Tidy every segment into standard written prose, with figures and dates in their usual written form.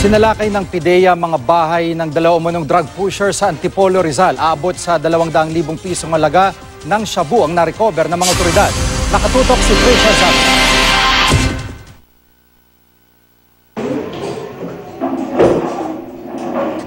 Sinalakay ng PIDEA mga bahay ng dalawang umanong drug pusher sa Antipolo, Rizal. Aabot sa 200,000 pisong halaga ng shabu ang na-recover ng mga otoridad. Nakatutok si Tricia Zap.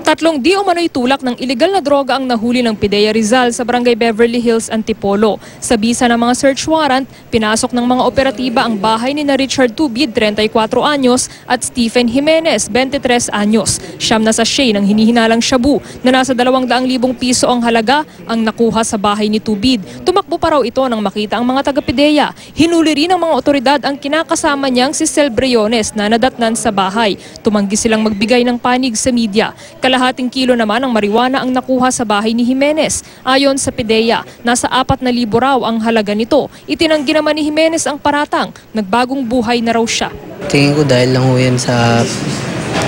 Tatlong di umano'y tulak ng ilegal na droga ang nahuli ng PIDEA Rizal sa Barangay Beverly Hills, Antipolo. Sa bisa ng mga search warrant, pinasok ng mga operatiba ang bahay ni Richard Tubid, 34 anyos, at Stephen Jimenez, 23 anyos. Siyam na sachet ng hinihinalang shabu na nasa 200,000 piso ang halaga ang nakuha sa bahay ni Tubid. Tumakbo pa raw ito nang makita ang mga taga-PIDEA. Hinuli rin ng mga otoridad ang kinakasama niyang si Cel Briones na nadatnan sa bahay. Tumanggi silang magbigay ng panig sa media. Kalahating kilo naman ang marijuana ang nakuha sa bahay ni Jimenez. Ayon sa PIDEA, nasa 4,000 raw ang halaga nito. Itinanggi naman ni Jimenez ang paratang. Nagbagong buhay na raw siya. Tingin ko dahil lang ho yan sa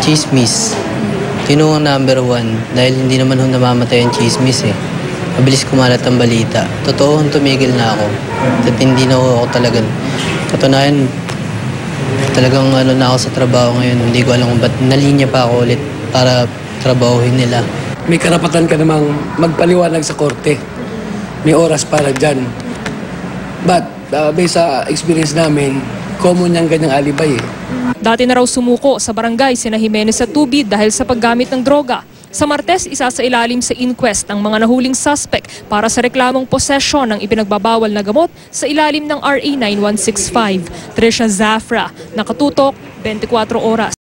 chismis. Yun ho ang number 1 dahil hindi naman ho namamatay ang chismis eh. Mabilis kumalat ang balita. Totoo tumigil na ako. At hindi na ho ako talagang katunayan. Talagang na ako sa trabaho ngayon. Hindi ko alam kung ba't nalinya pa ako ulit para trabahuhin nila. May karapatan ka namang magpaliwanag sa korte. May oras para dyan. But, based sa experience namin, common yung ganyang alibay eh. Dati na raw sumuko sa barangay sina Jimenez at Tubid dahil sa paggamit ng droga. Sa Martes, isa sa ilalim sa inquest ang mga nahuling suspect para sa reklamong posesyon ng ipinagbabawal na gamot sa ilalim ng RA 9165. Tricia Zafra, nakatutok, 24 oras.